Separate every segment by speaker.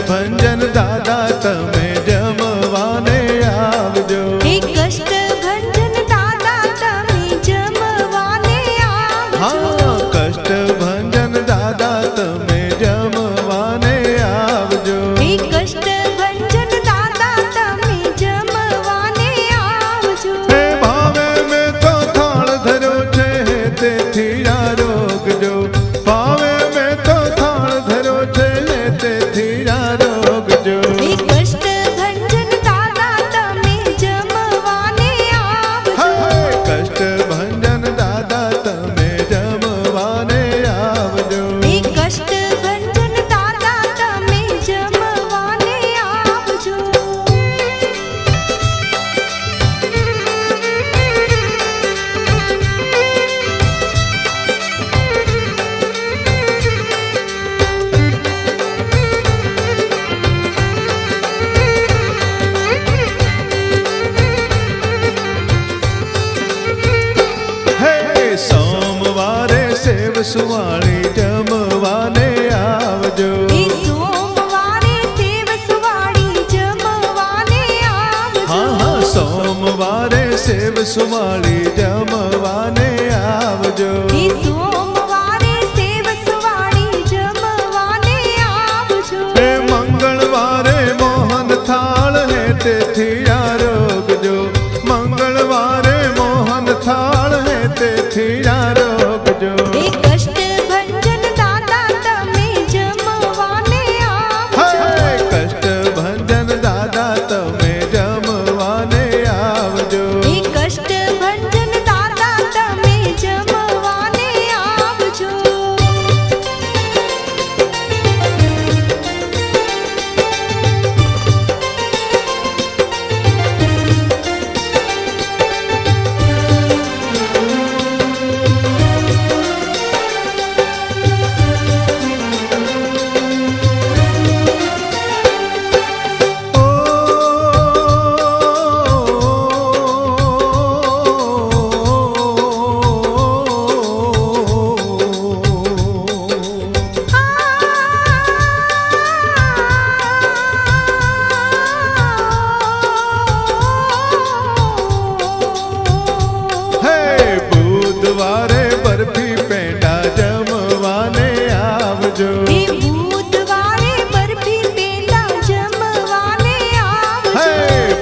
Speaker 1: ભંજન દાદા તમે જમવાને આવજો.
Speaker 2: હે કષ્ટ ભંજન દાદા તમે જમવાને આવજો.
Speaker 1: હા કષ્ટ ભંજન દાદા તમે જમવાને આવજો.
Speaker 2: હે કષ્ટ ભંજન દાદા તમે જમવાને આવજો.
Speaker 1: હે ભાવે મેં તો થાળ ધર્યો છે તેથી આરોગજો. ભાવે મેં તો થાળ ધર્યો છે તેથી આરોગજો.
Speaker 2: હે કષ્ટ ભંજન દાદા તમે જમવાને આવજો.
Speaker 1: કષ્ટ ભંજન દાદા તમે જમવાને આવજો.
Speaker 2: હે કષ્ટ ભંજન દાદા તમે જમવાને આવજો.
Speaker 1: હે સોમવારે સેવ સુવાળી જમવાને આવજો.
Speaker 2: હે સોમવારે સેવ સુવાળી જમવાને આવજો.
Speaker 1: હા હા સોમવારે સેવ સુવાળી જમવાને આવજો.
Speaker 2: હે સોમવારે સેવ સુવાળી જમવાને આવજો.
Speaker 1: હે મંગળવારે મોહન થાળ હે તેથી આરોગજો. મંગળવારે મોહન થાળ હે તેથી આરોગજો.
Speaker 2: હે કષ્ટ ભંજન દાદા તમે જમવાને આવજો.
Speaker 1: હે કષ્ટ ભંજન દાદા તમે જમવાને આવજો.
Speaker 2: હે કષ્ટ ભંજન દાદા તમે જમવાને આવજો.
Speaker 1: હે બુધવારે બરફી પેંડા જમવાને આવજો.
Speaker 2: હે બુધવારે બરફી પેંડા જમવાને આવજો.
Speaker 1: હે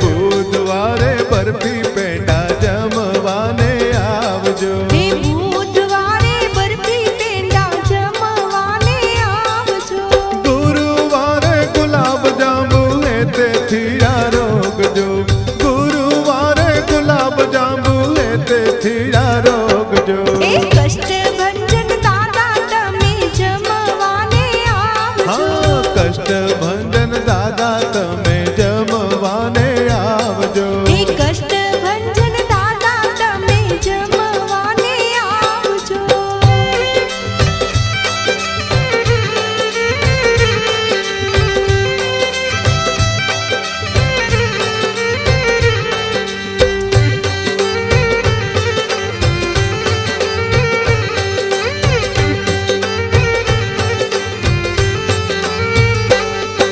Speaker 1: બુધવારે બરફી પેંડા જમવાને આવજો.
Speaker 2: હે બુધવારે બરફી પેંડા જમવાને આવજો.
Speaker 1: ગુરુવારે ગુલાબ જાંબુ હે તેથી આરોગજો. ગુરુવારે ગુલાબ જાંબુ હે તેથી આરોગજો.
Speaker 2: હે કષ્ટ ભંજન દાદા તમે જમવાને આવજો.
Speaker 1: હા કષ્ટ ભંજન દાદા તમે જમવાને આવજો.
Speaker 2: હે કષ્ટ ભંજન દાદા તમે જમવાને આવજો.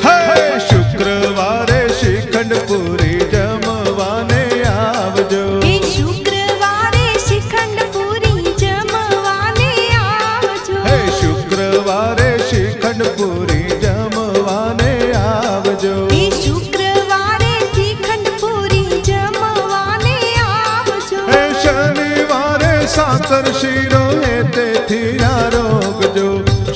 Speaker 1: હે શુક્રવારે શ્રીખંડ પૂરી જમવાને આવજો.
Speaker 2: હે શુક્રવારે શ્રીખંડ પૂરી જમવાને આવજો.
Speaker 1: હે શુક્રવારે શ્રીખંડ પૂરી જમવાને આવજો.
Speaker 2: હે શુક્રવારે શ્રીખંડ પૂરી જમવાને આવજો.
Speaker 1: હે શનિવારે સાકર શીરો હે તેથી આરોગજો.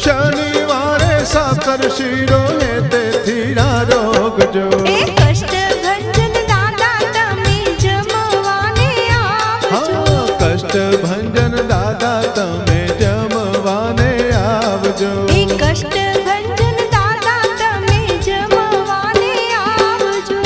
Speaker 1: શનિવારે સાકર શીરો હે તેથી આરોગજો.
Speaker 2: હે કષ્ટ ભંજન દાદા તમે જમવાને આવજો.
Speaker 1: હા કષ્ટ ભંજન દાદા તમે જમવાને આવજો.
Speaker 2: હે કષ્ટ ભંજન દાદા તમે જમવાને આવજો.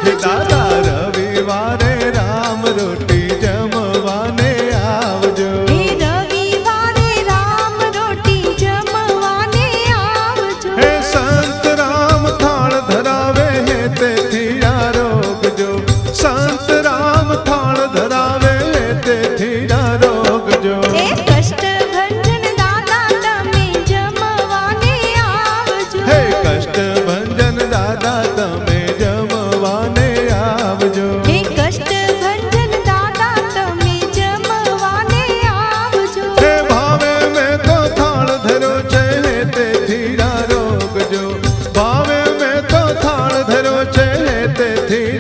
Speaker 2: આવજો
Speaker 1: દાદા રવિવારે રામ રોટી જમવાને આવજો
Speaker 2: હે રવિવારે રામ રોટી જમવાને આવજો
Speaker 1: હે સંત રામ થાળ ધરાવે હે તેથી આરોગજો સંત રામ થાળ ધરાવે હે તેથી આરોગજો
Speaker 2: હે કષ્ટભંજન દાદા તમે જમવાને આવજો
Speaker 1: હે કષ્ટભંજન દાદા તમે જમવાને આવજો
Speaker 2: હે કષ્ટભંજન દાદા તમે જમવાને આવજો
Speaker 1: હે ભાવે મેં તો થાળ ધર્યો છે હે તેથી આરોગજો ભાવે મેં તો થાળ ધર્યો છે હે તેથી